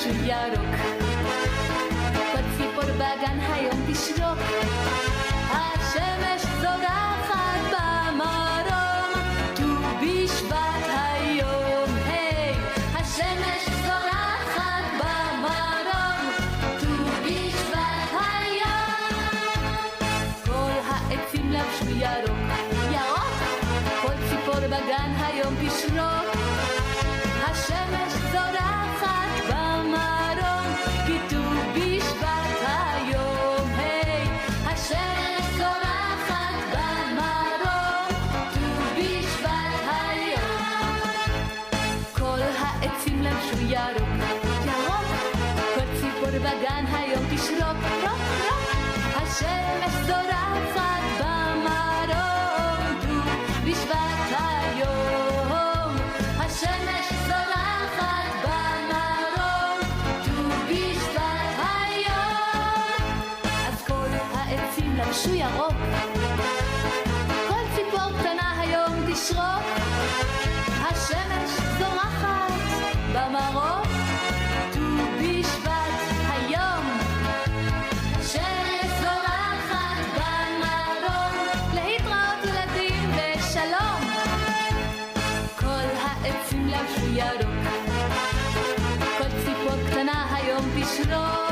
שהוא ירוק, כל ציפור בגן היום תשרוק, השמש זורחת במרום, ט"ו בשבט היום, היי, השמש זורחת במרום, ט"ו בשבט היום, כל העצים לבשו ירוק, ירוק, כל ציפור בגן היום תשרוק, השמש זורחת במרום, כי ט"ו בשבט היום, היי, השמש זורחת במרום, ט"ו בשבט היום, כל העצים לבשו ירוק, ירוק, כל ציפור בגן היום תשרוק, רוק, רוק, השמש זורחת במרום, ט"ו בשבט היום, השמש זורחת במרום, ט"ו בשבט היום, אז כל העצים לבשו ירוק, כל ציפור קטנה היום תשרוק, השמש זורחת במרום, ט"ו בשבט היום, השמש זורחת במרום, להתראות ילדים ושלום, כל העצים לבשו ירוק, כל ציפור קטנה היום תשרוק,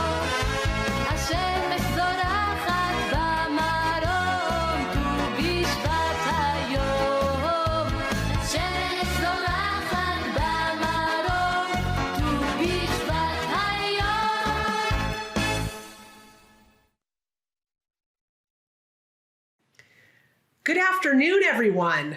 השמש זורחת במרום, ט"ו בשבט היום, השמש זורחת במרום, ט"ו בשבט היום. Good afternoon, everyone.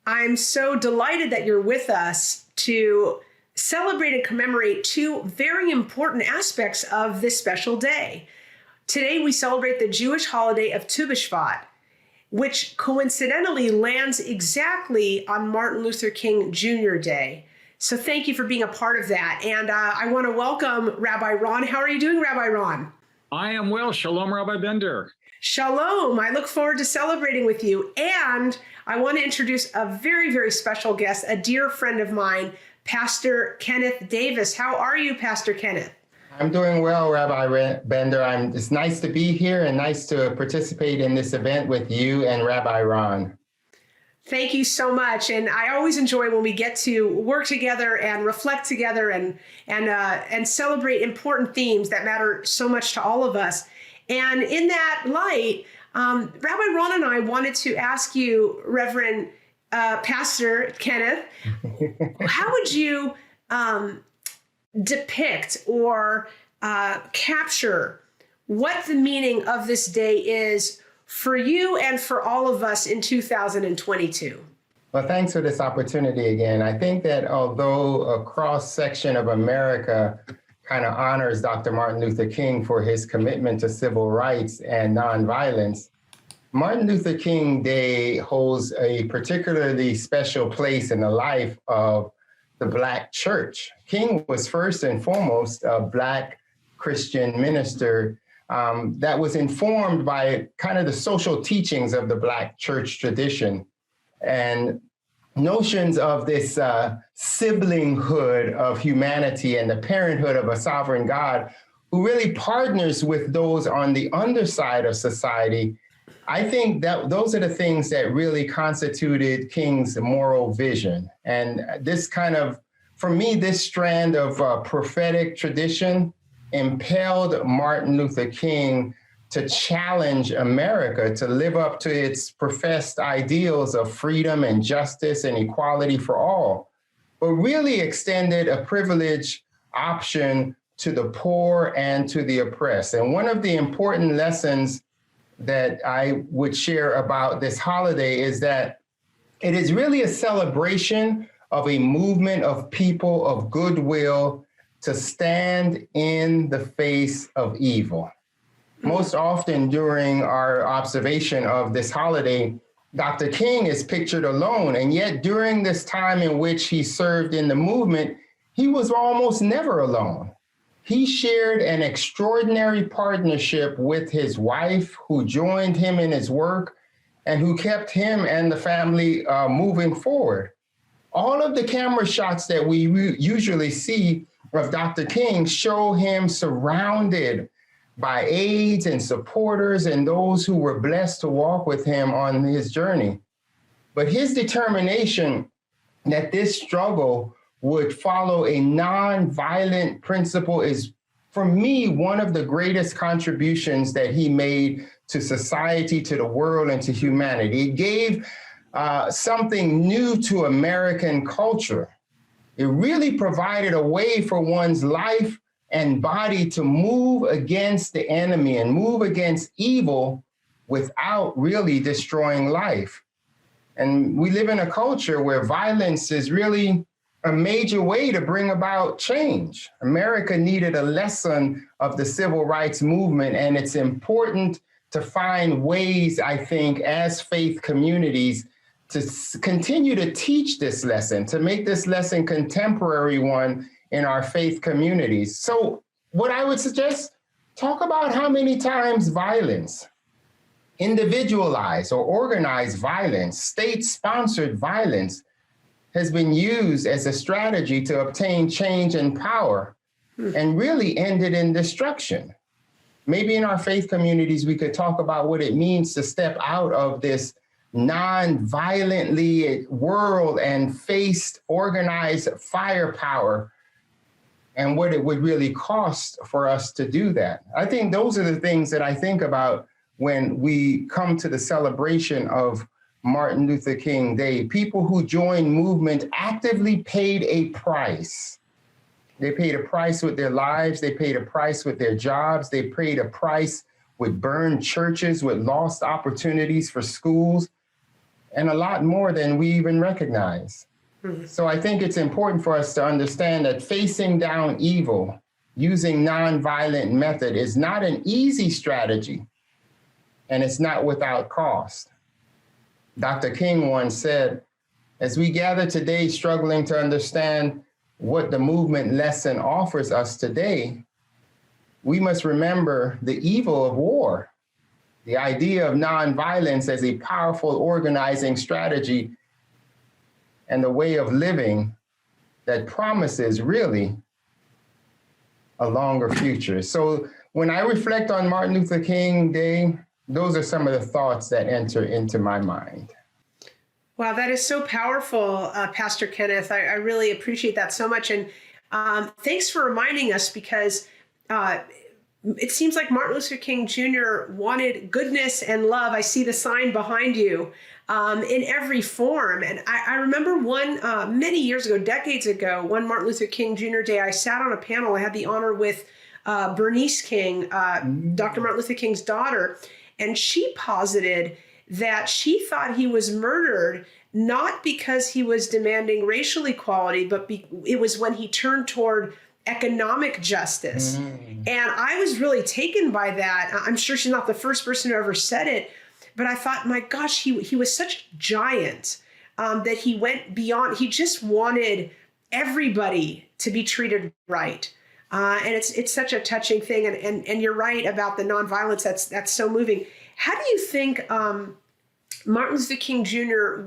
I'm so delighted that you're with us to celebrate and commemorate two very important aspects of this special day. Today, we celebrate the Jewish holiday of Tu BiShvat, which coincidentally lands exactly on Martin Luther King Jr. Day. So thank you for being a part of that. And I want to welcome Rabbi Ron. How are you doing, Rabbi Ron? I am well. Shalom, Rabbi Bender. Shalom. I look forward to celebrating with you. And I want to introduce a very, very special guest, a dear friend of mine, Pastor Kenneth Davis. How are you, Pastor Kenneth? I'm doing well, Rabbi Bender. It's nice to be here and nice to participate in this event with you and Rabbi Ron. Thank you so much. And I always enjoy when we get to work together and reflect together and celebrate important themes that matter so much to all of us. And in that light, Rabbi Ron and I wanted to ask you, Reverend Pastor Kenneth, how would you depict or capture what the meaning of this day is for you and for all of us in 2022? Well, thanks for this opportunity again. I think that although a cross-section of America kind of honors Dr. Martin Luther King for his commitment to civil rights and nonviolence, Martin Luther King Day holds a particularly special place in the life of the Black church. King was first and foremost a Black Christian minister that was informed by kind of the social teachings of the Black church tradition and notions of this siblinghood of humanity and the parenthood of a sovereign God who really partners with those on the underside of society. I think that those are the things that really constituted King's moral vision. And this kind of, for me, this strand of prophetic tradition impelled Martin Luther King to challenge America to live up to its professed ideals of freedom and justice and equality for all, but really extended a privilege option to the poor and to the oppressed. And one of the important lessons that I would share about this holiday is that it is really a celebration of a movement of people of goodwill to stand in the face of evil. Most often during our observation of this holiday, Dr. King is pictured alone, and yet during this time in which he served in the movement, he was almost never alone. He shared an extraordinary partnership with his wife, who joined him in his work and who kept him and the family moving forward. All of the camera shots that we usually see of Dr. King show him surrounded by aides and supporters and those who were blessed to walk with him on his journey. But his determination that this struggle would follow a non-violent principle is, for me, one of the greatest contributions that he made to society, to the world, and to humanity. It gave something new to American culture. It really provided a way for one's life and body to move against the enemy and move against evil without really destroying life. And we live in a culture where violence is really a major way to bring about change. America needed a lesson of the civil rights movement, and it's important to find ways, I think, as faith communities to continue to teach this lesson, to make this lesson contemporary one in our faith communities. So what I would suggest, talk about how many times violence, individualized or organized violence, state-sponsored violence, has been used as a strategy to obtain change and power and really ended in destruction. Maybe in our faith communities, we could talk about what it means to step out of this non-violently world and face organized firepower and what it would really cost for us to do that. I think those are the things that I think about when we come to the celebration of Martin Luther King Day. People who joined movement actively paid a price. They paid a price with their lives. They paid a price with their jobs. They paid a price with burned churches, with lost opportunities for schools, and a lot more than we even recognize. So I think it's important for us to understand that facing down evil using nonviolent method is not an easy strategy, and it's not without cost. Dr. King once said, as we gather today struggling to understand what the movement lesson offers us today, we must remember the evil of war, the idea of nonviolence as a powerful organizing strategy and the way of living that promises really a longer future. So when I reflect on Martin Luther King Day, those are some of the thoughts that enter into my mind. Wow, that is so powerful, Pastor Kenneth. I really appreciate that so much. And thanks for reminding us, because it seems like Martin Luther King Jr. wanted goodness and love. I see the sign behind you in every form. And I remember many years ago, decades ago, one Martin Luther King Jr. Day, I sat on a panel. I had the honor with Bernice King, Dr. Martin Luther King's daughter. And she posited that she thought he was murdered not because he was demanding racial equality, but it was when he turned toward economic justice. And I was really taken by that. I'm sure she's not the first person who ever said it, but I thought, my gosh, he was such a giant that he went beyond. He just wanted everybody to be treated right. And it's such a touching thing. And you're right about the nonviolence. That's so moving. How do you think Martin Luther King Jr.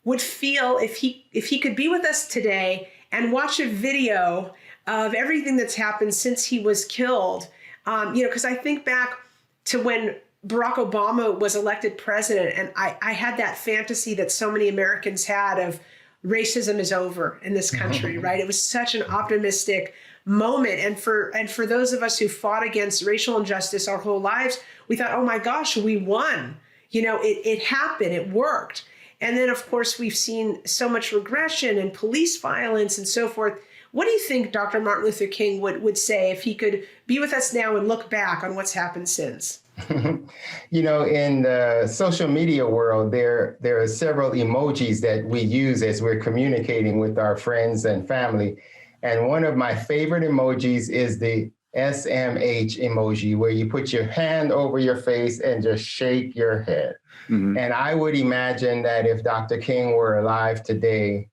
would feel if he could be with us today and watch a video of everything that's happened since he was killed? Because I think back to when Barack Obama was elected president, and I had that fantasy that so many Americans had of racism is over in this country, right? It was such an optimistic moment. And for those of us who fought against racial injustice our whole lives, we thought, oh my gosh, we won. It happened, it worked. And then of course, we've seen so much regression and police violence and so forth. What do you think Dr. Martin Luther King would say if he could be with us now and look back on what's happened since? In the social media world, there are several emojis that we use as we're communicating with our friends and family. And one of my favorite emojis is the SMH emoji, where you put your hand over your face and just shake your head. And I would imagine that if Dr. King were alive today,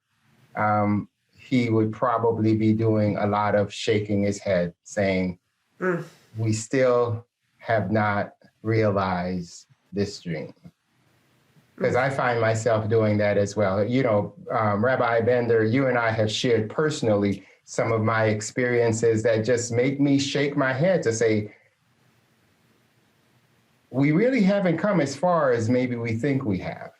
he would probably be doing a lot of shaking his head, saying, we still have not realized this dream. Because I find myself doing that as well. Rabbi Bender, you and I have shared personally some of my experiences that just make me shake my head to say, we really haven't come as far as maybe we think we have.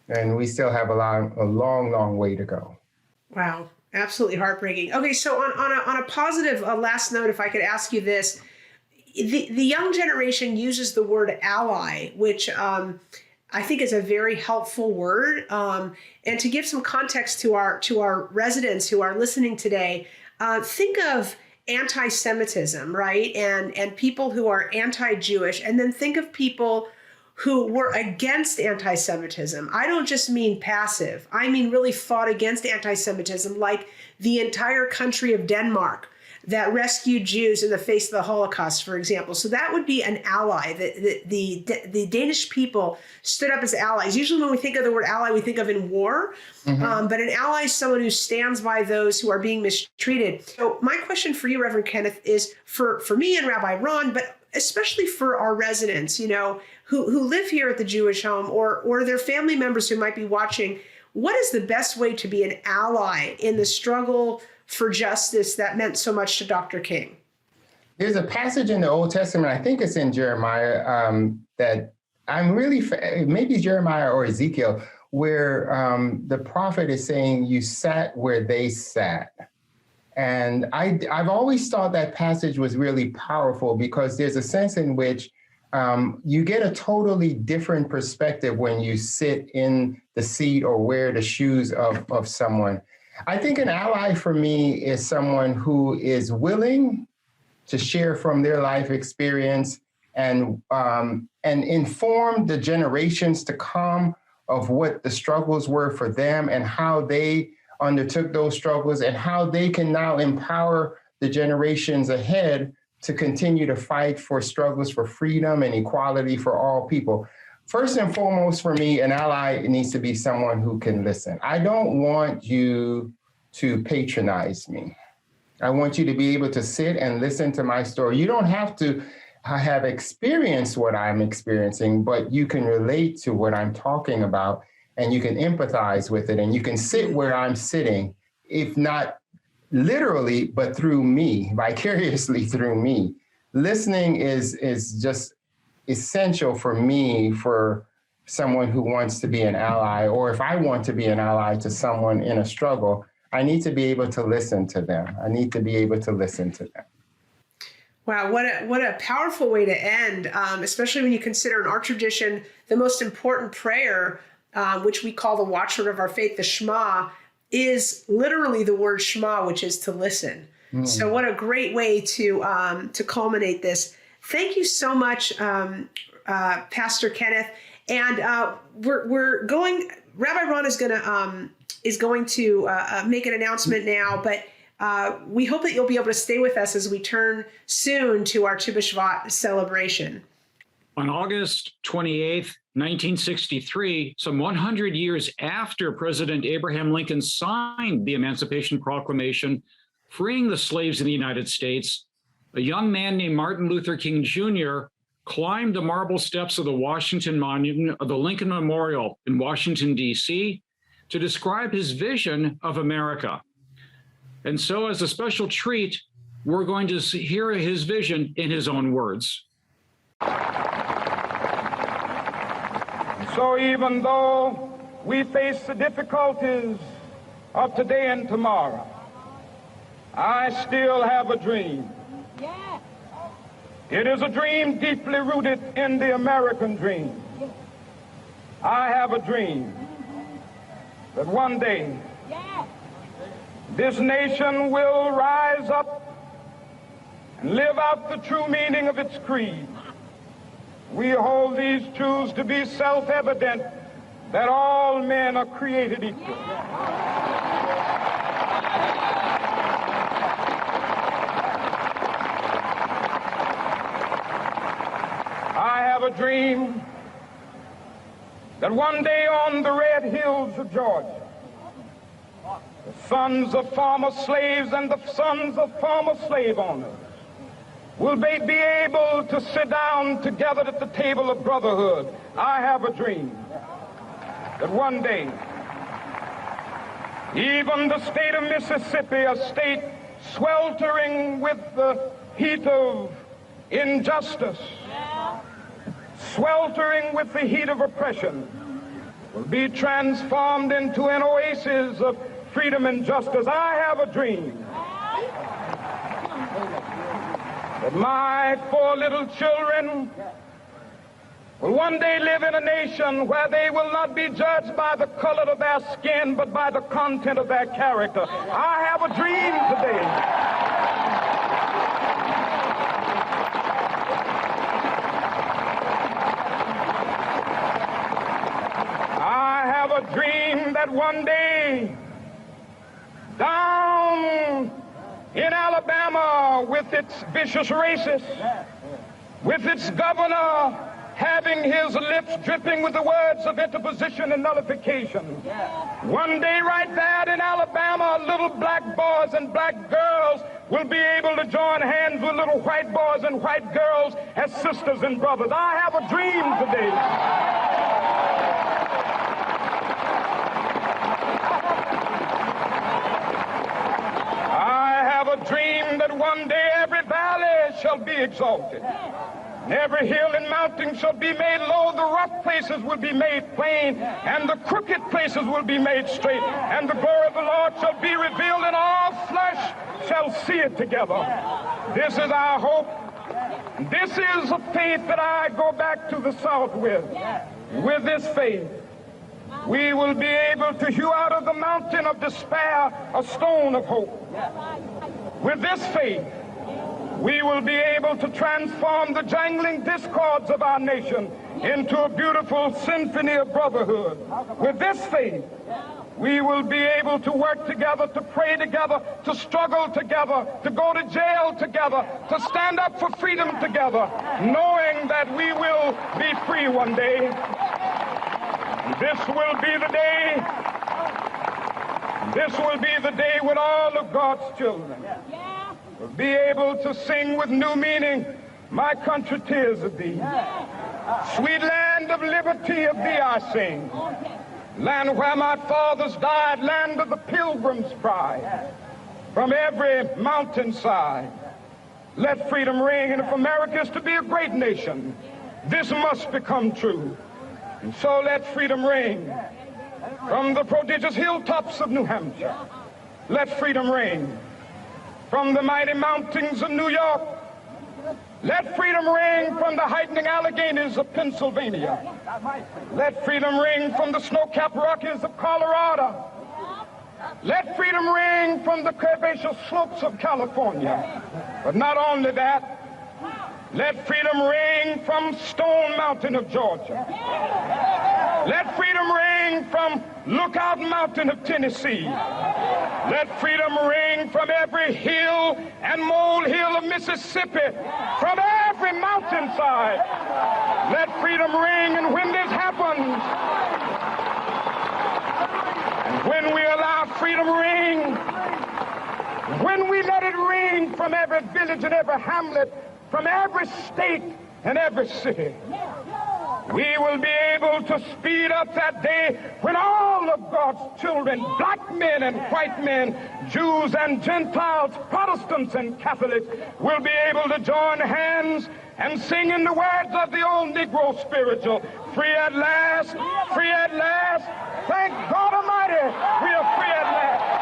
And we still have a long way to go. Wow, absolutely heartbreaking. Okay, so on a positive last note, if I could ask you this, the young generation uses the word ally, which I think is a very helpful word. And to give some context to our residents who are listening today, think of anti-Semitism, right? And people who are anti-Jewish, and then think of people who were against anti-Semitism. I don't just mean passive. I mean really fought against anti-Semitism, like the entire country of Denmark that rescued Jews in the face of the Holocaust, for example. So that would be an ally. The Danish people stood up as allies. Usually when we think of the word ally, we think of in war, but an ally is someone who stands by those who are being mistreated. So my question for you, Reverend Kenneth, is for me and Rabbi Ron, but especially for our residents, who live here at the Jewish home or their family members who might be watching, what is the best way to be an ally in the struggle for justice that meant so much to Dr. King? There's a passage in the Old Testament, I think it's in Jeremiah, that I'm really, maybe Jeremiah or Ezekiel, where the prophet is saying, you sat where they sat. And I've always thought that passage was really powerful because there's a sense in which you get a totally different perspective when you sit in the seat or wear the shoes of someone. I think an ally for me is someone who is willing to share from their life experience and inform the generations to come of what the struggles were for them and how they undertook those struggles and how they can now empower the generations ahead to continue to fight for struggles for freedom and equality for all people. First and foremost, for me, an ally needs to be someone who can listen. I don't want you to patronize me. I want you to be able to sit and listen to my story. You don't have to have experienced what I'm experiencing, but you can relate to what I'm talking about and you can empathize with it and you can sit where I'm sitting, if not literally, but through me, vicariously through me. Listening is just essential for me, for someone who wants to be an ally, or if I want to be an ally to someone in a struggle, I need to be able to listen to them. I need to be able to listen to them. Wow, what a powerful way to end, especially when you consider in our tradition, the most important prayer, which we call the watchword of our faith, the Shema, is literally the word Shema, which is to listen. So what a great way to culminate this. Thank you so much, Pastor Kenneth. And we're going. Rabbi Ron is going to make an announcement now, but we hope that you'll be able to stay with us as we turn soon to our Tu BiShvat celebration. On August 28th, 1963, some 100 years after President Abraham Lincoln signed the Emancipation Proclamation, freeing the slaves in the United States, a young man named Martin Luther King Jr. climbed the marble steps of the Washington Monument of the Lincoln Memorial in Washington, D.C., to describe his vision of America. And so as a special treat, we're going to hear his vision in his own words. So even though we face the difficulties of today and tomorrow, I still have a dream. Yeah. It is a dream deeply rooted in the American dream. I have a dream that one day this nation will rise up and live out the true meaning of its creed. We hold these truths to be self-evident, that all men are created equal. I have a dream that one day on the red hills of Georgia, the sons of former slaves and the sons of former slave owners will be able to sit down together at the table of brotherhood. I have a dream that one day Even the state of Mississippi, a state sweltering with the heat of injustice, sweltering with the heat of oppression, will be transformed into an oasis of freedom and justice. I have a dream that my 4 little children will one day live in a nation where they will not be judged by the color of their skin, but by the content of their character. I have a dream today. I have a dream that one day, down in Alabama, with its vicious racists, with its governor having his lips dripping with the words of interposition and nullification. One day right there in Alabama, little black boys and black girls will be able to join hands with little white boys and white girls as sisters and brothers. I have a dream today. I have a dream that one day every valley shall be exalted. Every hill and mountain shall be made low, the rough places will be made plain, and the crooked places will be made straight, and the glory of the Lord shall be revealed, and all flesh shall see it together. This is our hope. This is a faith that I go back to the South with. With this faith, we will be able to hew out of the mountain of despair a stone of hope. With this faith, we will be able to transform the jangling discords of our nation into a beautiful symphony of brotherhood. With this faith, we will be able to work together, to pray together, to struggle together, to go to jail together, to stand up for freedom together, knowing that we will be free one day. This will be the day. This will be the day when all of God's children will be able to sing with new meaning, my country, 'tis of thee. Sweet land of liberty, of thee I sing. Land where my fathers died, land of the pilgrim's pride. From every mountainside, let freedom ring. And if America is to be a great nation, this must become true. And so let freedom ring. From the prodigious hilltops of New Hampshire, let freedom ring. From the mighty mountains of New York, let freedom ring. From the heightening Alleghenies of Pennsylvania, let freedom ring. From the snow-capped Rockies of Colorado, let freedom ring. From the curvaceous slopes of California. But not only that, let freedom ring from Stone Mountain of Georgia. Let freedom ring from Lookout Mountain of Tennessee. Let freedom ring from every hill and molehill of Mississippi, from every mountainside. Let freedom ring, and when this happens, and when we allow freedom ring, when we let it ring from every village and every hamlet, from every state and every city, we will be able to speed up that day when all of God's children, black men and white men, Jews and Gentiles, Protestants and Catholics, will be able to join hands and sing in the words of the old Negro spiritual, free at last, free at last. Thank God Almighty, we are free at last.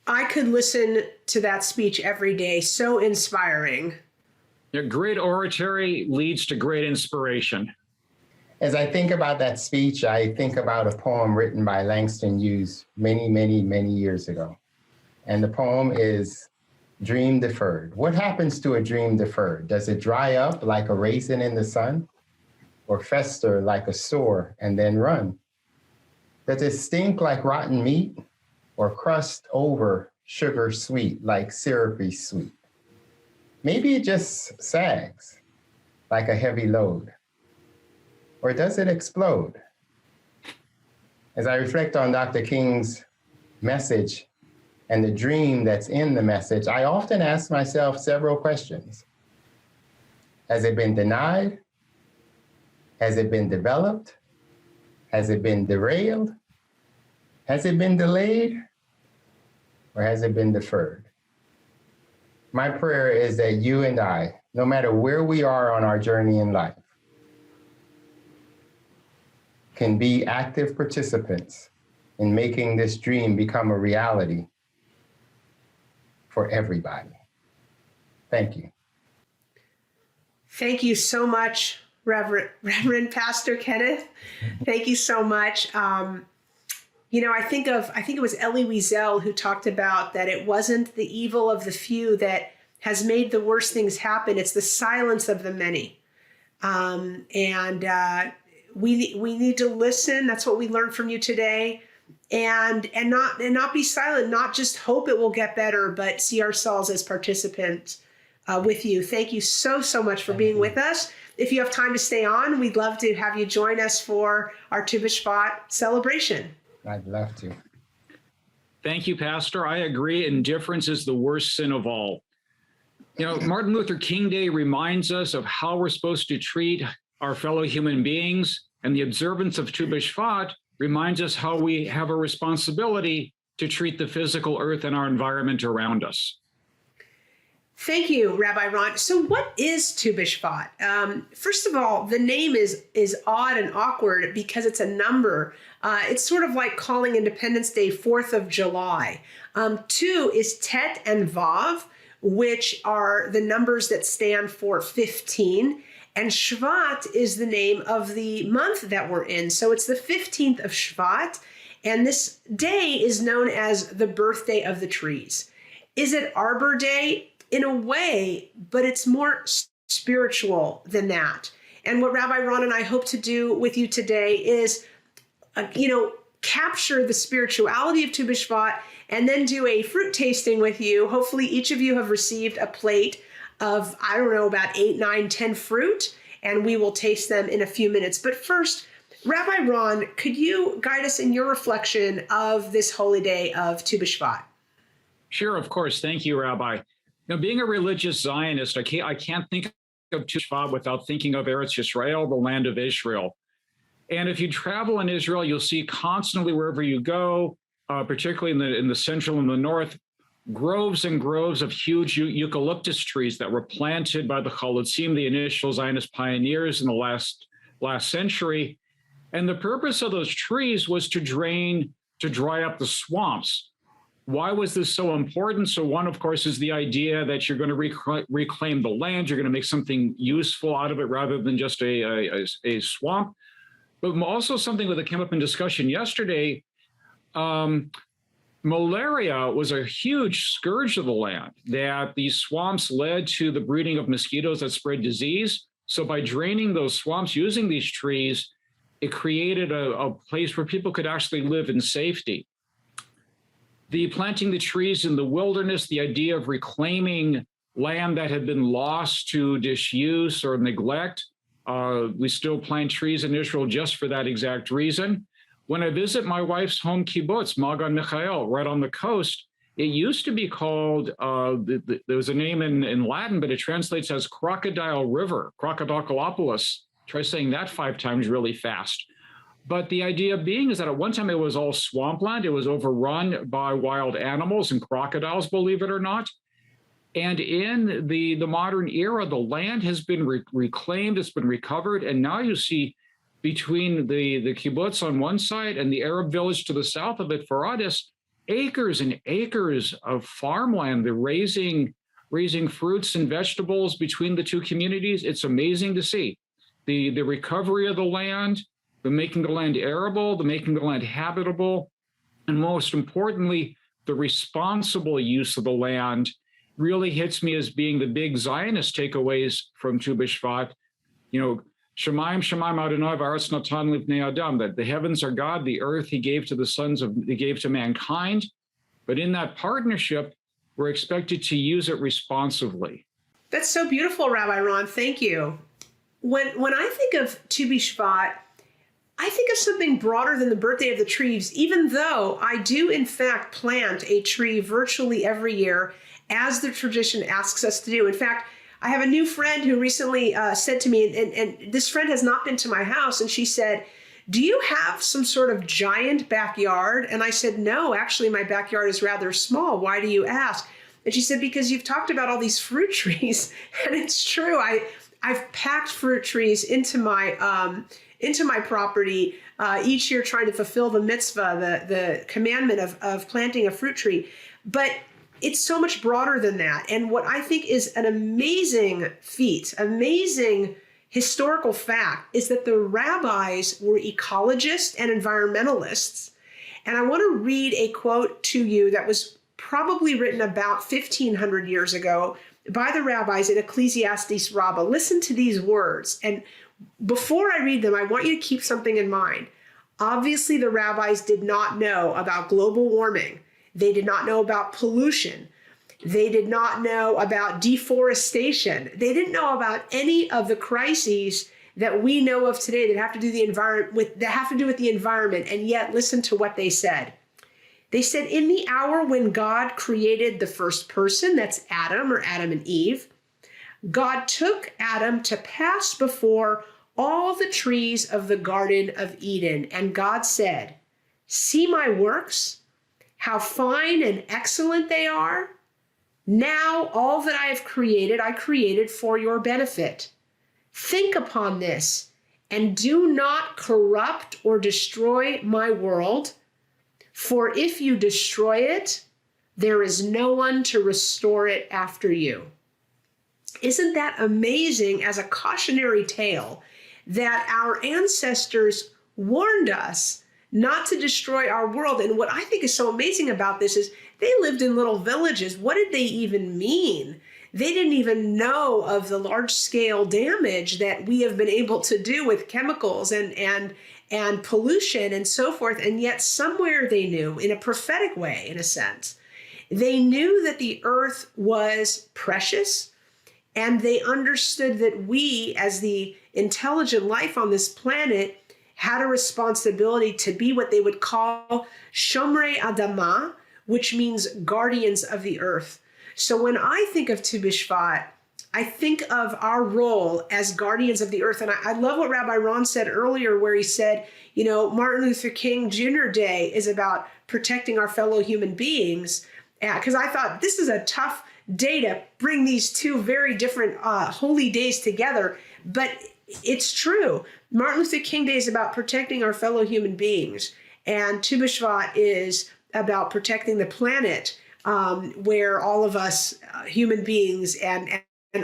I could listen to that speech every day. So inspiring. Yeah, great oratory leads to great inspiration. As I think about that speech, I think about a poem written by Langston Hughes many, many, many years ago. And the poem is Dream Deferred. What happens to a dream deferred? Does it dry up like a raisin in the sun? Or fester like a sore and then run? Does it stink like rotten meat? Or crust over sugar sweet like syrupy sweet? Maybe it just sags like a heavy load. Or does it explode? As I reflect on Dr. King's message and the dream that's in the message, I often ask myself several questions. Has it been denied? Has it been developed? Has it been derailed? Has it been delayed? Or has it been deferred? My prayer is that you and I, no matter where we are on our journey in life, can be active participants in making this dream become a reality for everybody. Thank you. Thank you so much, Reverend Pastor Kenneth. Thank you so much. I think it was Elie Wiesel who talked about that it wasn't the evil of the few that has made the worst things happen. It's the silence of the many. We need to listen. That's what we learned from you today. And not be silent, not just hope it will get better, but see ourselves as participants with you. Thank you so much for being with us. If you have time to stay on, we'd love to have you join us for our Tu BiShvat celebration. I'd love to. Thank you, Pastor. I agree. Indifference is the worst sin of all. Martin Luther King Day reminds us of how we're supposed to treat our fellow human beings, and the observance of Tu BiShvat reminds us how we have a responsibility to treat the physical earth and our environment around us. Thank you, Rabbi Ron. So what is Tu BiShvat? First of all, the name is odd and awkward because it's a number. It's sort of like calling Independence Day 4th of July. Tu is Tet and Vav, which are the numbers that stand for 15. And Shvat is the name of the month that we're in. So it's the 15th of Shvat. And this day is known as the birthday of the trees. Is it Arbor Day? In a way, but it's more spiritual than that. And what Rabbi Ron and I hope to do with you today is, capture the spirituality of Tu BiShvat and then do a fruit tasting with you. Hopefully each of you have received a plate of, about 8, 9, 10 fruit, and we will taste them in a few minutes. But first, Rabbi Ron, could you guide us in your reflection of this holy day of Tu BiShvat? Sure, of course. Thank you, Rabbi. Being a religious Zionist, I can't think of Tu BiShvat without thinking of Eretz Yisrael, the land of Israel. And if you travel in Israel, you'll see constantly wherever you go, particularly in the central and the north, groves and groves of huge eucalyptus trees that were planted by the Chalutzim, the initial Zionist pioneers in the last century. And the purpose of those trees was to dry up the swamps. Why was this so important? So one, of course, is the idea that you're going to reclaim the land. You're going to make something useful out of it rather than just a swamp. But also something that came up in discussion yesterday, malaria was a huge scourge of the land, that these swamps led to the breeding of mosquitoes that spread disease. So by draining those swamps using these trees, it created a place where people could actually live in safety. The planting the trees in the wilderness, the idea of reclaiming land that had been lost to disuse or neglect. We still plant trees in Israel just for that exact reason. When I visit my wife's home kibbutz, Magan Michael, right on the coast, it used to be called, there was a name in Latin, but it translates as Crocodile River, Crocodilopolis. Try saying that 5 times really fast. But the idea being is that at one time it was all swampland. It was overrun by wild animals and crocodiles, believe it or not. And in the modern era, the land has been reclaimed, it's been recovered. And now you see between the kibbutz on one side and the Arab village to the south of it, Faradis, acres and acres of farmland. They're raising fruits and vegetables between the two communities. It's amazing to see the recovery of the land, the making the land arable, the making the land habitable, and most importantly, the responsible use of the land really hits me as being the big Zionist takeaways from Tu BiShvat. Shemaim, Shemaim Adonai v'aretz natan livnei adam, that the heavens are God, the earth he gave to mankind. But in that partnership, we're expected to use it responsively. That's so beautiful, Rabbi Ron. Thank you. When I think of Tu BiShvat, I think of something broader than the birthday of the trees, even though I do, in fact, plant a tree virtually every year, as the tradition asks us to do. In fact, I have a new friend who recently said to me, and this friend has not been to my house, and she said, do you have some sort of giant backyard? And I said, no, actually, my backyard is rather small. Why do you ask? And she said, because you've talked about all these fruit trees. And it's true. I've packed fruit trees into my property each year, trying to fulfill the mitzvah, the commandment of planting a fruit tree. But it's so much broader than that. And what I think is an amazing feat, amazing historical fact, is that the rabbis were ecologists and environmentalists. And I want to read a quote to you that was probably written about 1,500 years ago by the rabbis in Ecclesiastes Rabbah. Listen to these words. And before I read them, I want you to keep something in mind. Obviously, the rabbis did not know about global warming. They did not know about pollution. They did not know about deforestation. They didn't know about any of the crises that we know of today that have to do with the environment. And yet, listen to what they said. They said, in the hour when God created the first person, that's Adam or Adam and Eve, God took Adam to pass before all the trees of the Garden of Eden. And God said, see my works, how fine and excellent they are. Now all that I have created, I created for your benefit. Think upon this and do not corrupt or destroy my world. For if you destroy it, there is no one to restore it after you. Isn't that amazing as a cautionary tale that our ancestors warned us not to destroy our world? And what I think is so amazing about this is they lived in little villages. What did they even mean? They didn't even know of the large-scale damage that we have been able to do with chemicals and pollution and so forth. And yet somewhere they knew, in a prophetic way, in a sense, they knew that the earth was precious, and they understood that we, as the intelligent life on this planet, had a responsibility to be what they would call Shomrei Adama, which means guardians of the earth. So when I think of Tu BiShvat, I think of our role as guardians of the earth. And I love what Rabbi Ron said earlier, where he said, you know, Martin Luther King Jr. Day is about protecting our fellow human beings. Because I thought this is a tough day to bring these two very different holy days together. But it's true. Martin Luther King Day is about protecting our fellow human beings. And Tu BiShvat is about protecting the planet, where all of us human beings and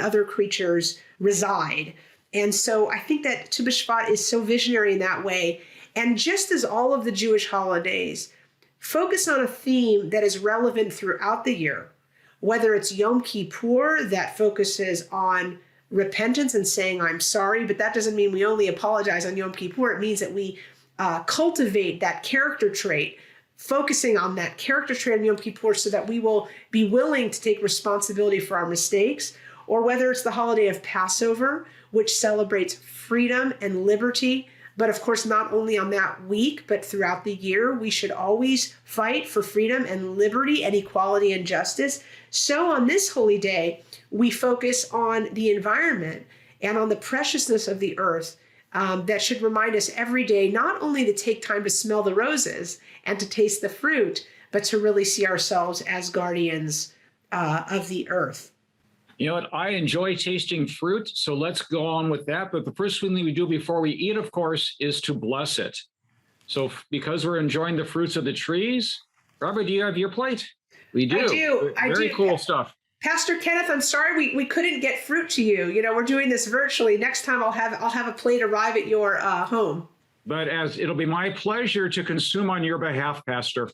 other creatures reside. And so I think that Tu BiShvat is so visionary in that way. And just as all of the Jewish holidays focus on a theme that is relevant throughout the year, whether it's Yom Kippur that focuses on repentance and saying, I'm sorry, but that doesn't mean we only apologize on Yom Kippur. It means that we cultivate that character trait, focusing on that character trait on Yom Kippur so that we will be willing to take responsibility for our mistakes. Or whether it's the holiday of Passover, which celebrates freedom and liberty. But of course, not only on that week, but throughout the year, we should always fight for freedom and liberty and equality and justice. So on this holy day, we focus on the environment and on the preciousness of the earth. That should remind us every day, not only to take time to smell the roses and to taste the fruit, but to really see ourselves as guardians of the earth. You know what? I enjoy tasting fruit, so let's go on with that. But the first thing we do before we eat, of course, is to bless it. So because we're enjoying the fruits of the trees, Rabbi, do you have your plate? We do. I do. Very cool stuff. Pastor Kenneth, I'm sorry we couldn't get fruit to you. You know, we're doing this virtually. Next time I'll have a plate arrive at your home. But as it'll be my pleasure to consume on your behalf, Pastor.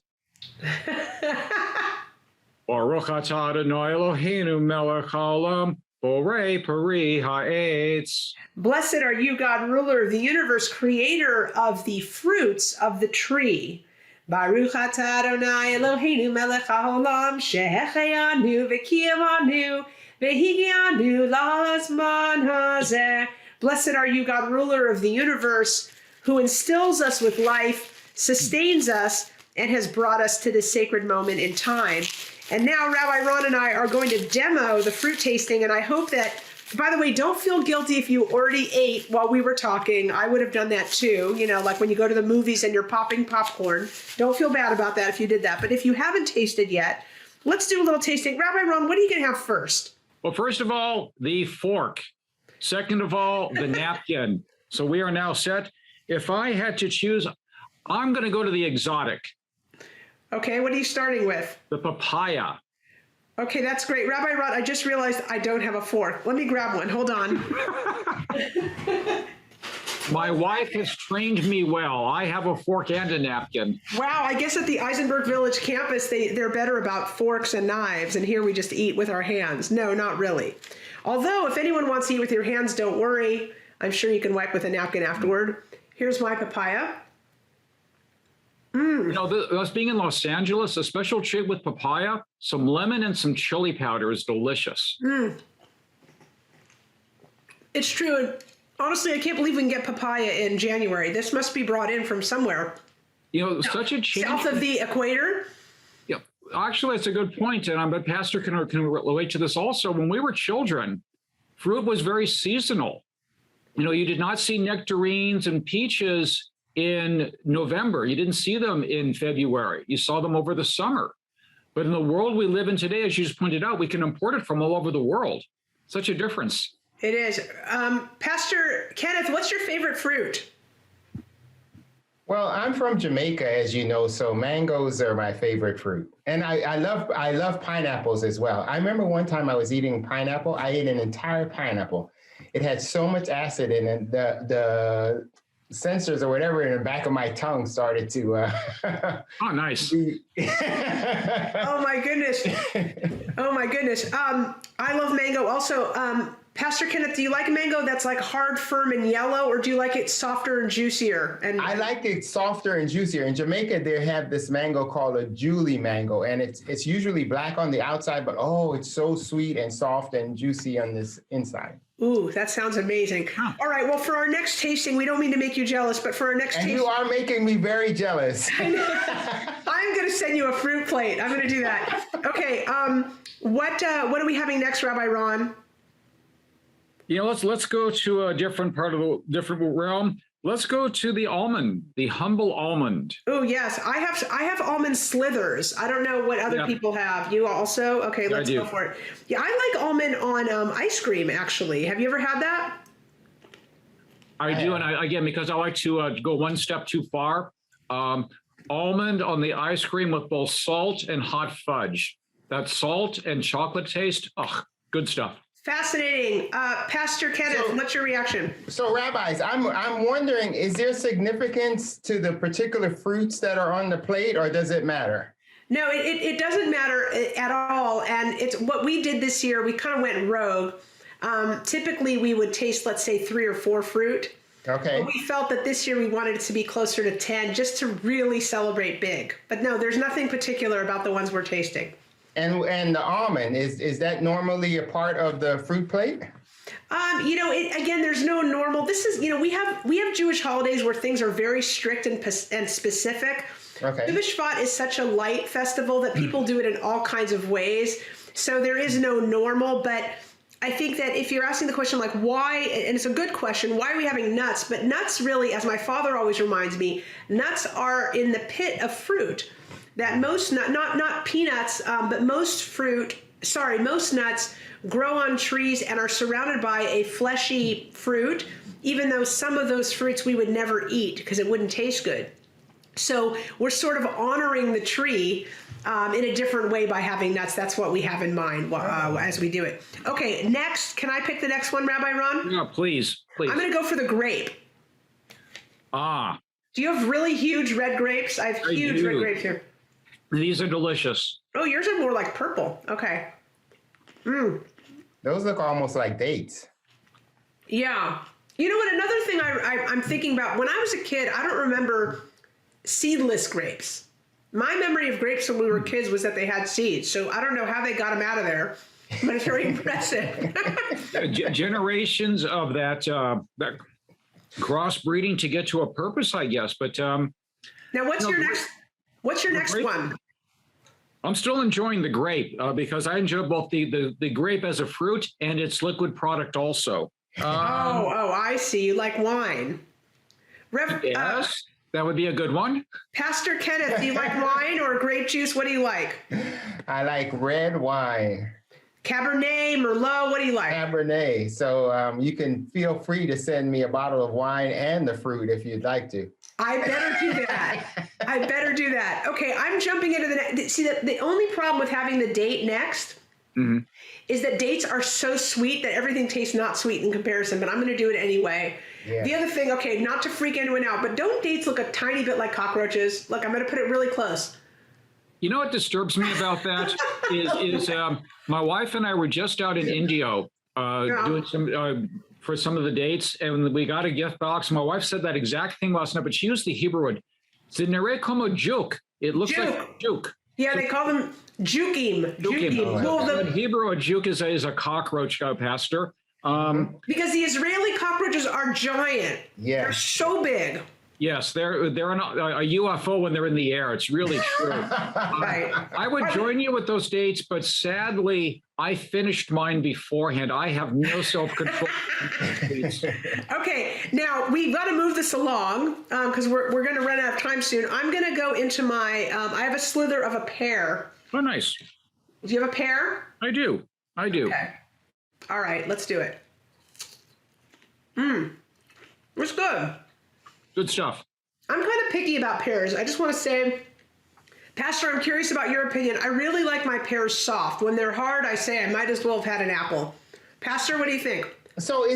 Baruch atah Adonai Eloheinu melech haolam, borei peri ha'etz. Blessed are you, God, ruler of the universe, creator of the fruits of the tree. Baruch atah Adonai Eloheinu melech haolam, shehecheyanu v'kiyamanu v'higianu lazman hazeh. Blessed are you, God, ruler of the universe, who instills us with life, sustains us, and has brought us to this sacred moment in time. And now Rabbi Ron and I are going to demo the fruit tasting, and I hope that By the way, don't feel guilty if you already ate while we were talking. I would have done that too. You know, like when you go to the movies and you're popping popcorn. Don't feel bad about that if you did that. But if you haven't tasted yet, let's do a little tasting. Rabbi Ron, what are you going to have first? Well, first of all, the fork. Second of all, the napkin. So we are now set. If I had to choose, I'm going to go to the exotic. Okay, what are you starting with? The papaya. Okay, that's great. Rabbi Ron, I just realized I don't have a fork. Let me grab one. Hold on. My wife has trained me well. I have a fork and a napkin. Wow, I guess at the Eisenberg Village campus, they're better about forks and knives, and here we just eat with our hands. No, not really. Although, if anyone wants to eat with your hands, don't worry. I'm sure you can wipe with a napkin afterward. Here's my papaya. You know, us being in Los Angeles, a special treat with papaya, some lemon and some chili powder is delicious. It's true. And honestly, I can't believe we can get papaya in January. This must be brought in from somewhere. You know, such a change. South of the equator? Yeah, actually, it's a good point. And but Pastor can relate to this also. When we were children, fruit was very seasonal. You know, you did not see nectarines and peaches in November. You didn't see them in February. You saw them over the summer. But in the world we live in today, as you just pointed out, we can import it from all over the world. Such a difference. It is. Pastor Kenneth, what's your favorite fruit? Well, I'm from Jamaica, as you know, so mangoes are my favorite fruit. And I love pineapples as well. I remember one time I was eating pineapple. I ate an entire pineapple. It had so much acid in it. The sensors or whatever in the back of my tongue started to Oh, nice. Oh my goodness. Oh my goodness. I love mango also. Pastor Kenneth, do you like a mango that's like hard, firm, and yellow, or do you like it softer and juicier? And I like it softer and juicier. In Jamaica, they have this mango called a Julie mango, and it's usually black on the outside, but oh, it's so sweet and soft and juicy on this inside. Ooh, that sounds amazing. Huh. All right, well, for our next tasting, we don't mean to make you jealous, but for our next And tasting, you are making me very jealous. I'm going to send you a fruit plate. I'm going to do that. Okay, what are we having next, Rabbi Ron? You know, let's go to a different part of the different realm. Let's go to the almond, the humble almond. Oh yes, I have almond slithers. I don't know what other people have. You also? Okay, let's go for it. Yeah, I like almond on ice cream. Actually, have you ever had that? I do, and again, because I like to go one step too far. Almond on the ice cream with both salt and hot fudge. That salt and chocolate taste, ugh, good stuff. Fascinating. Pastor Kenneth, what's your reaction? So, rabbis, I'm wondering, is there significance to the particular fruits that are on the plate, or does it matter? No, it doesn't matter at all. And it's what we did this year. We kind of went rogue. Typically, we would taste, let's say, 3 or 4 fruit. Okay. But we felt that this year we wanted it to be closer to 10, just to really celebrate big. But no, there's nothing particular about the ones we're tasting. And the almond, is that normally a part of the fruit plate? You know, again, there's no normal. This is, you know, we have Jewish holidays where things are very strict and specific. Okay. Tu BiShvat is such a light festival that people do it in all kinds of ways. So there is no normal, but I think that if you're asking the question like why, and it's a good question, why are we having nuts? But nuts really, as my father always reminds me, nuts are in the pit of fruit. That most not peanuts, but most nuts grow on trees and are surrounded by a fleshy fruit, even though some of those fruits we would never eat because it wouldn't taste good. So we're sort of honoring the tree in a different way by having nuts. That's what we have in mind as we do it. Okay, next, can I pick the next one, Rabbi Ron? Yeah, please. I'm going to go for the grape. Ah. Do you have really huge red grapes? I have huge red grapes here. These are delicious. Oh, yours are more like purple. Okay. Those look almost like dates. Yeah. You know what? Another thing I'm thinking about, when I was a kid, I don't remember seedless grapes. My memory of grapes when we were kids was that they had seeds. So I don't know how they got them out of there, but it's very impressive. Generations of that crossbreeding to get to a purpose, I guess. But now, what's your next one? I'm still enjoying the grape because I enjoy both the grape as a fruit and its liquid product also. I see. You like wine. Yes, that would be a good one. Pastor Kenneth, do you like wine or grape juice? What do you like? I like red wine. Cabernet, Merlot, what do you like? Cabernet. So you can feel free to send me a bottle of wine and the fruit if you'd like to. I better do that. I better do that. Okay, I'm jumping into the see, the only problem with having the date next is that dates are so sweet that everything tastes not sweet in comparison, but I'm going to do it anyway. Yeah. The other thing, okay, not to freak anyone out, but don't dates look a tiny bit like cockroaches? Look, I'm going to put it really close. You know what disturbs me about that is my wife and I were just out in India doing some for some of the dates, and we got a gift box. My wife said that exact thing last night, but she used the Hebrew word. Zinere como juke. It looks like juke. Yeah, they call them jukim. In Hebrew, a juke is a cockroach, Pastor. Because the Israeli cockroaches are giant. Yeah, they're so big. Yes, they're a UFO when they're in the air. It's really true. Right. I would join you with those dates, but sadly, I finished mine beforehand. I have no self-control. Okay, now we've got to move this along because we're going to run out of time soon. I'm going to go into my, I have a slither of a pear. Oh, nice. Do you have a pear? I do. Okay. All right, let's do it. It's good. Good stuff. I'm kind of picky about pears. I just want to say, Pastor, I'm curious about your opinion. I really like my pears soft. When they're hard, I say I might as well have had an apple. Pastor, what do you think? So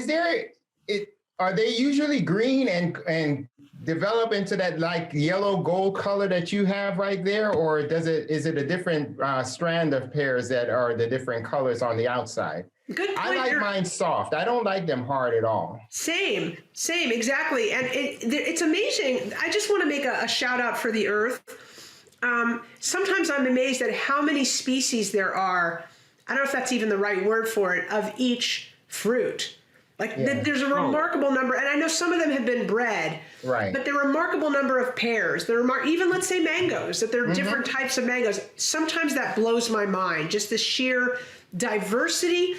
are they usually green and develop into that like yellow gold color that you have right there? Or is it a different strand of pears that are the different colors on the outside? Good point. I like mine soft. I don't like them hard at all. Same, exactly. And it's amazing. I just want to make a shout out for the earth. Sometimes I'm amazed at how many species there are. I don't know if that's even the right word for it, of each fruit. There's a remarkable number, and I know some of them have been bred, right? But there are a remarkable number of pears. Even let's say mangoes, that there are different types of mangoes. Sometimes that blows my mind, just the sheer diversity.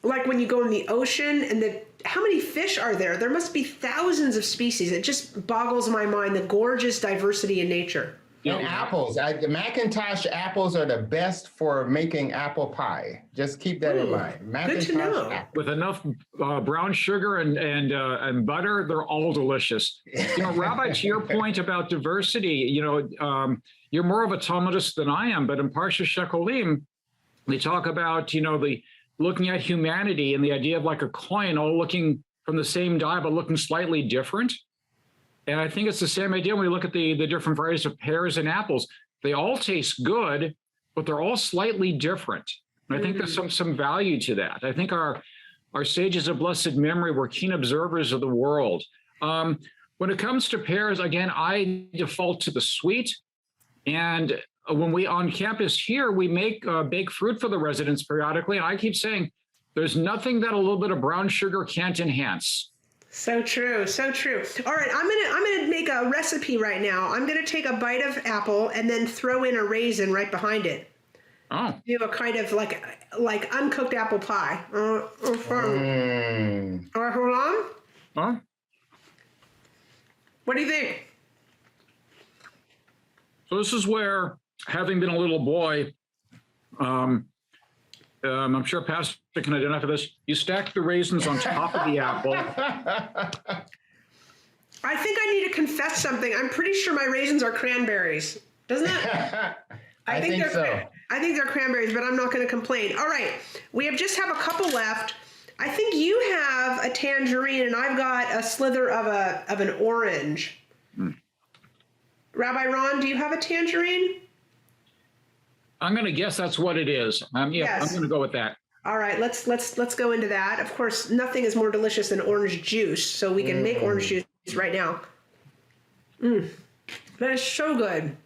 Like when you go in the ocean and how many fish are there? There must be thousands of species. It just boggles my mind, the gorgeous diversity in nature. And apples. The Macintosh apples are the best for making apple pie. Just keep that in mind. Good to know. Apples. With enough brown sugar and butter, they're all delicious. Rabbi, to your point about diversity, you're more of a Talmudist than I am, but in Parsha Shekolim, they talk about, the looking at humanity and the idea of like a coin all looking from the same die, but looking slightly different. And I think it's the same idea when we look at the different varieties of pears and apples. They all taste good, but they're all slightly different. And I think there's some value to that. I think our sages of blessed memory were keen observers of the world. When it comes to pears, again, I default to the sweet. And when we on campus here, we make bake fruit for the residents periodically. And I keep saying there's nothing that a little bit of brown sugar can't enhance. So true. All right, I'm gonna make a recipe right now. I'm gonna take a bite of apple and then throw in a raisin right behind it. Oh. Do a kind of like uncooked apple pie. All right, hold on. Huh? What do you think? So this is where, having been a little boy, I'm sure Pastor can identify this. You stack the raisins on top of the apple. I think I need to confess something. I'm pretty sure my raisins are cranberries. Doesn't it? I think so. I think they're cranberries, but I'm not going to complain. All right. We just have a couple left. I think you have a tangerine and I've got a slither of an orange. Rabbi Ron, do you have a tangerine? I'm going to guess that's what it is. Yes. I'm going to go with that. All right, let's go into that. Of course, nothing is more delicious than orange juice, so we can make orange juice right now. That is so good.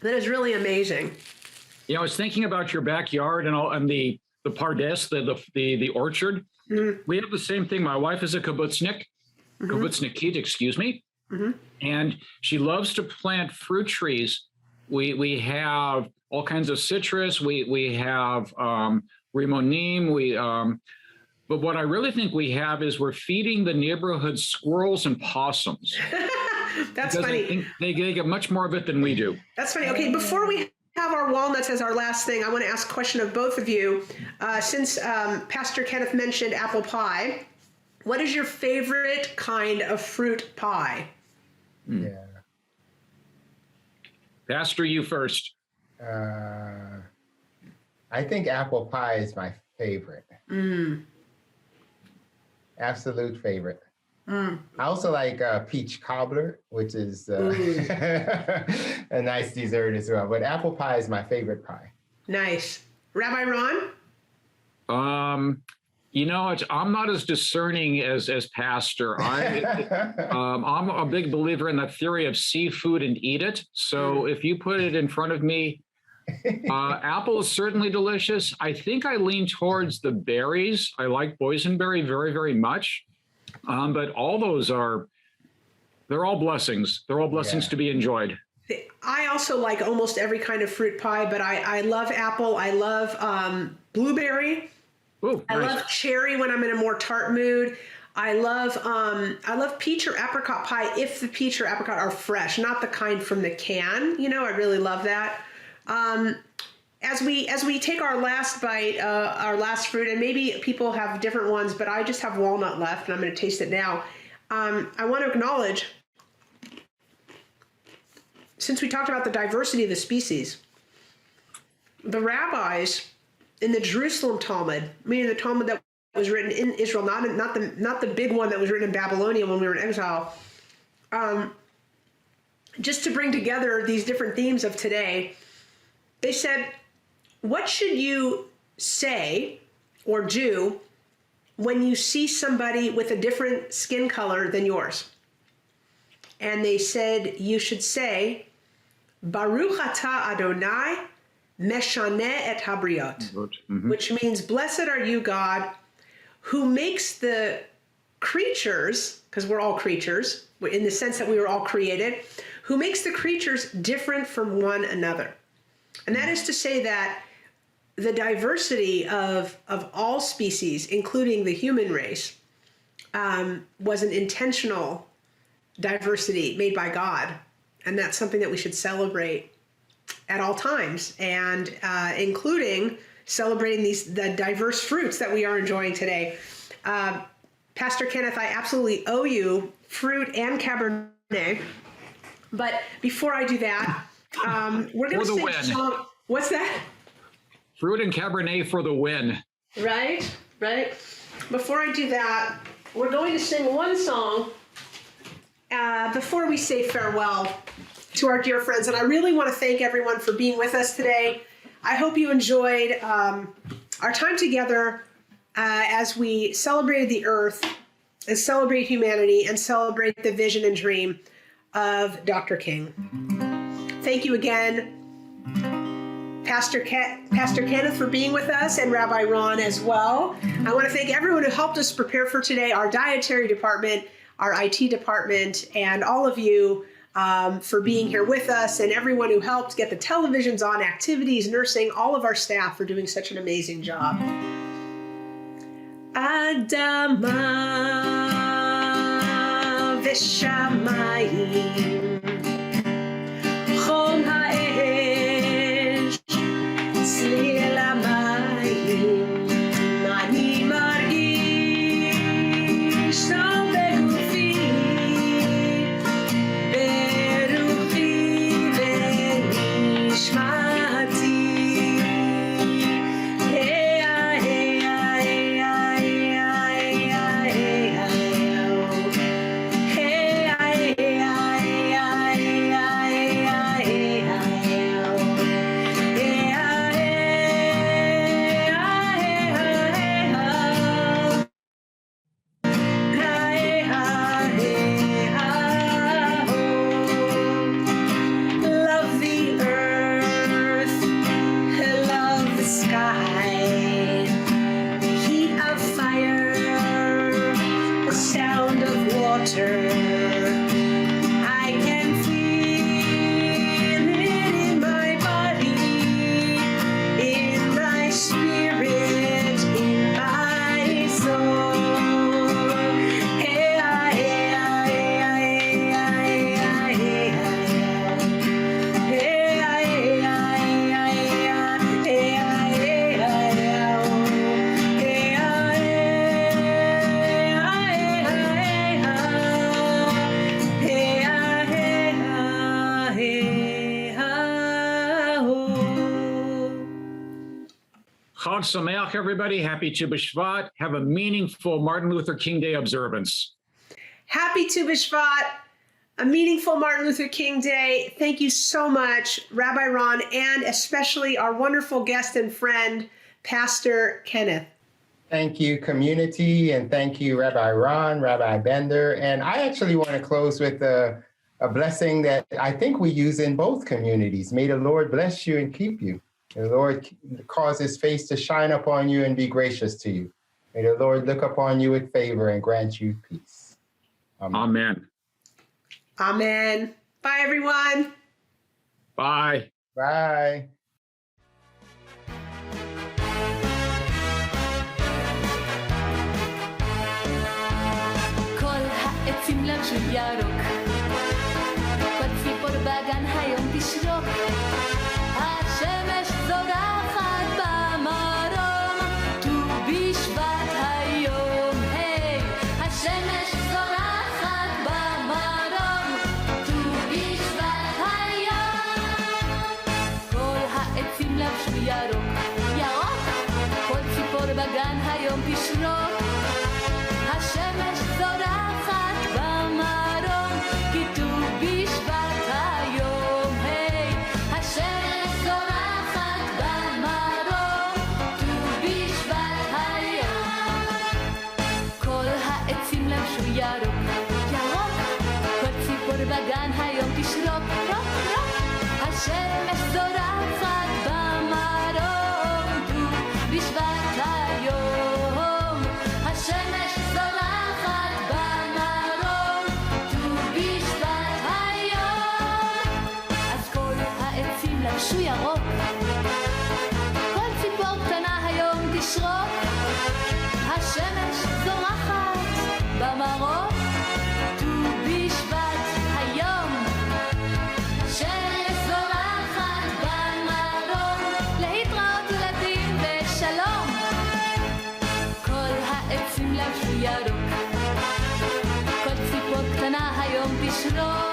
That is really amazing. I was thinking about your backyard and the pardes, the orchard. We have the same thing. My wife is a kibbutznik, kibbutznikit, excuse me. And she loves to plant fruit trees We have all kinds of citrus. We have rimonim. But what I really think we have is we're feeding the neighborhood squirrels and possums. That's because funny. I think they get much more of it than we do. That's funny. Okay, before we have our walnuts as our last thing, I want to ask a question of both of you. Since Pastor Kenneth mentioned apple pie, what is your favorite kind of fruit pie? Yeah. Pastor, you first. I think apple pie is my favorite. Absolute favorite. I also like peach cobbler, which is a nice dessert as well. But apple pie is my favorite pie. Nice. Rabbi Ron? I'm not as discerning as Pastor. I'm a big believer in the theory of see food and eat it. So if you put it in front of me, apple is certainly delicious. I think I lean towards the berries. I like boysenberry very, very much. But all those they're all blessings. They're all blessings to be enjoyed. I also like almost every kind of fruit pie, but I love apple. I love blueberry. Ooh, I nice. love cherry when I'm in a more tart mood. I love peach or apricot pie if the peach or apricot are fresh, not the kind from the can. I really love that. As we take our last bite, our last fruit, and maybe people have different ones, but I just have walnut left, and I'm going to taste it now. I want to acknowledge, since we talked about the diversity of the species, the rabbis in the Jerusalem Talmud, meaning the Talmud that was written in Israel, not the big one that was written in Babylonia when we were in exile, just to bring together these different themes of today, they said, what should you say or do when you see somebody with a different skin color than yours? And they said, you should say, Baruch atah Adonai meshaneh et habriot, which means, blessed are you, God, who makes the creatures, because we're all creatures, in the sense that we were all created, who makes the creatures different from one another. And that is to say that the diversity of all species, including the human race, was an intentional diversity made by God. And that's something that we should celebrate at all times, and including celebrating the diverse fruits that we are enjoying today. Pastor Kenneth, I absolutely owe you fruit and Cabernet. But before I do that, we're going to sing a song. What's that? Fruit and Cabernet for the win. Right. Before I do that, we're going to sing one song before we say farewell to our dear friends. And I really want to thank everyone for being with us today. I hope you enjoyed our time together as we celebrated the earth and celebrate humanity and celebrate the vision and dream of Dr. King. Thank you again, Pastor Kenneth, for being with us, and Rabbi Ron as well. I want to thank everyone who helped us prepare for today, our dietary department, our IT department, and all of you for being here with us, and everyone who helped get the televisions on, activities, nursing, all of our staff for doing such an amazing job. Adama v'shamayim chom ha'esh tzliel hamayim ani margish טוב בגופי ברוחי ונשמתי Chag Sameach, everybody. Happy Tu BiShvat. Have a meaningful Martin Luther King Day observance. Happy Tu BiShvat, a meaningful Martin Luther King Day. Thank you so much, Rabbi Ron, and especially our wonderful guest and friend, Pastor Kenneth. Thank you, community, and thank you, Rabbi Ron, Rabbi Bender. And I actually want to close with a blessing that I think we use in both communities. May the Lord bless you and keep you. May the Lord cause his face to shine upon you and be gracious to you. May the Lord look upon you with favor and grant you peace. Amen. Amen. Bye, everyone. Bye. Bye. כל העצים לבשו ירוק, כל ציפור בגן היום תשרוק, השמש זורחת במרום, ט"ו בשבט היום, היי, השמש זורחת במרום, ט"ו בשבט היום. כל העצים לבשו ירוק, ירוק, כל ציפור בגן היום תשרוק, השמש זורחת במרום, כי ט"ו בשבט היום, היי, השמש זורחת במרום, ט"ו בשבט היום. כל העצים לבשו ירוק, ירוק, כל ציפור בגן היום תשרוק, רוק, רוק, השמש זורחת במרום, ט"ו בשבט היום, השמש זורחת במרום, ט"ו בשבט היום. אז כל העצים לבשו ירוק, כל ציפור קטנה היום תשרוק, השמש זורחת במרום, ט"ו בשבט היום, השמש זורחת במרום, להתראות ילדים ושלום. כל העצים לבשו ירוק, כל ציפור קטנה היום תשרוק,